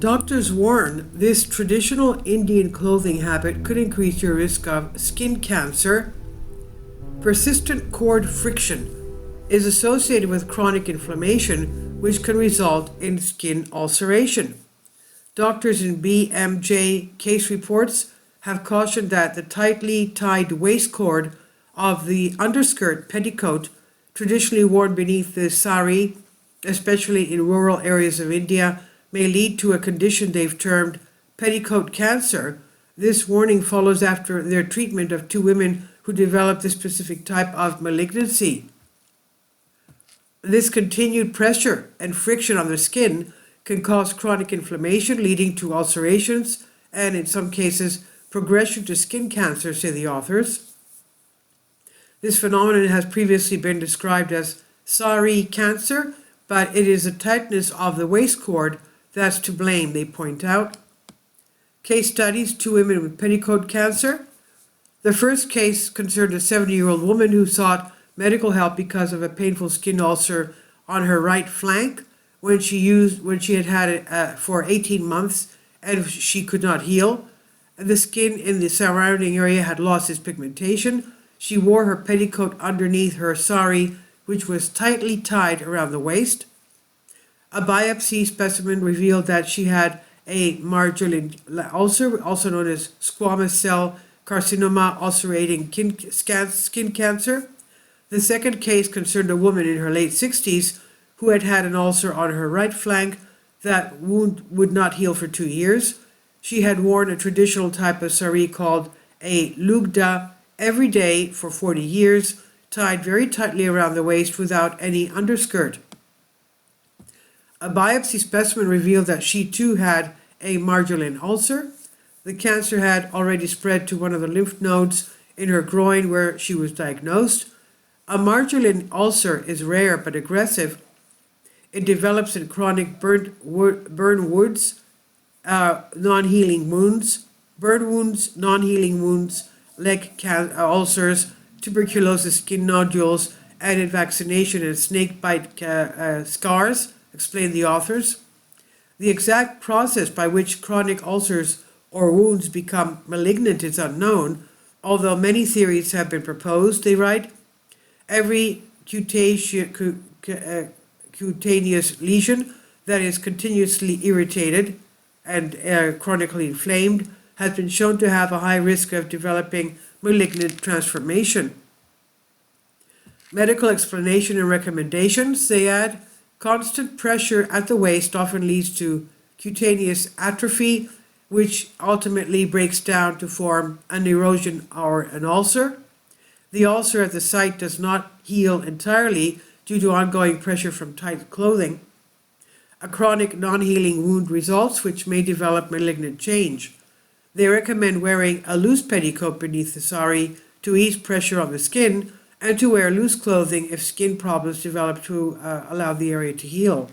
Doctors warn this traditional Indian clothing habit could increase your risk of skin cancer. Persistent cord friction is associated with chronic inflammation, which can result in skin ulceration. Doctors in BMJ case reports have cautioned that the tightly tied waist cord of the underskirt petticoat, traditionally worn beneath the sari, especially in rural areas of India, may lead to a condition they've termed petticoat cancer. This warning follows after their treatment of two women who developed this specific type of malignancy. This continued pressure and friction on the skin can cause chronic inflammation, leading to ulcerations and, in some cases, progression to skin cancer, say the authors. This phenomenon has previously been described as sari cancer, but it is the tightness of the waist cord that's to blame, they point out. Case studies: two women with petticoat cancer. The first case concerned a 70-year-old woman who sought medical help because of a painful skin ulcer on her right flank when she had had it for 18 months and she could not heal. The skin in the surrounding area had lost its pigmentation. She wore her petticoat underneath her sari, which was tightly tied around the waist. A biopsy specimen revealed that she had a marginal ulcer, also known as squamous cell carcinoma, ulcerating skin cancer. The second case concerned a woman in her late 60s who had had an ulcer on her right flank. That wound would not heal for 2 years. She had worn a traditional type of sari called a lugda every day for 40 years, tied very tightly around the waist without any underskirt. A biopsy specimen revealed that she too had a marginal ulcer. The cancer had already spread to one of the lymph nodes in her groin where she was diagnosed. A marginal ulcer is rare but aggressive. It develops in chronic burn wounds, non-healing wounds, burn wounds, non-healing wounds, leg ulcers, tuberculosis, skin nodules, added vaccination, and snake bite scars, explain the authors. The exact process by which chronic ulcers or wounds become malignant is unknown, although many theories have been proposed. They write, every cutaneous lesion that is continuously irritated and chronically inflamed has been shown to have a high risk of developing malignant transformation. Medical explanation and recommendations, they add, constant pressure at the waist often leads to cutaneous atrophy, which ultimately breaks down to form an erosion or an ulcer. The ulcer at the site does not heal entirely due to ongoing pressure from tight clothing. A chronic non-healing wound results, which may develop malignant change. They recommend wearing a loose petticoat beneath the sari to ease pressure on the skin, and to wear loose clothing if skin problems develop to allow the area to heal.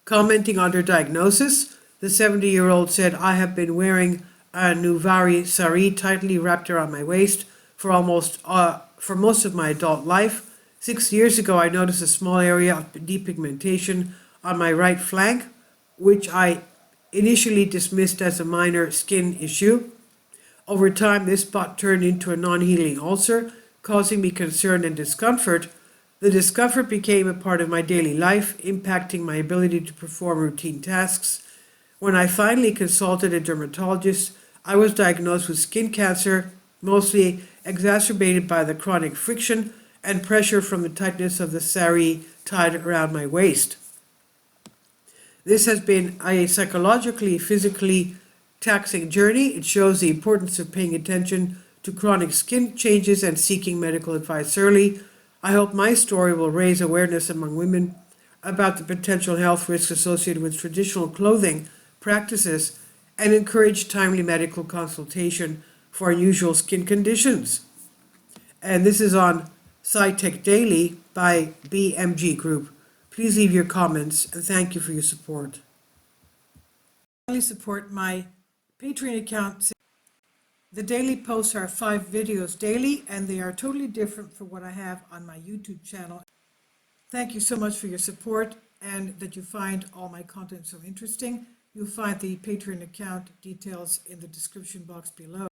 Commenting on her diagnosis, the 70-year-old said, I have been wearing a Nuvari sari tightly wrapped around my waist for most of my adult life. 6 years ago, I noticed a small area of depigmentation on my right flank, which I initially dismissed as a minor skin issue. Over time, this spot turned into a non-healing ulcer, causing me concern and discomfort. The discomfort became a part of my daily life, impacting my ability to perform routine tasks. When I finally consulted a dermatologist, I was diagnosed with skin cancer, mostly exacerbated by the chronic friction and pressure from the tightness of the sari tied around my waist. This has been a psychologically, physically taxing journey. It shows the importance of paying attention to chronic skin changes and seeking medical advice early. I hope my story will raise awareness among women about the potential health risks associated with traditional clothing practices and encourage timely medical consultation for unusual skin conditions. And this is on SciTech Daily by BMG Group. Please leave your comments and thank you for your support. Please support my Patreon account. The daily posts are 5 videos daily, and they are totally different from what I have on my YouTube channel. Thank you so much for your support. and that you find all my content so interesting. You'll find the Patreon account details in the description box below.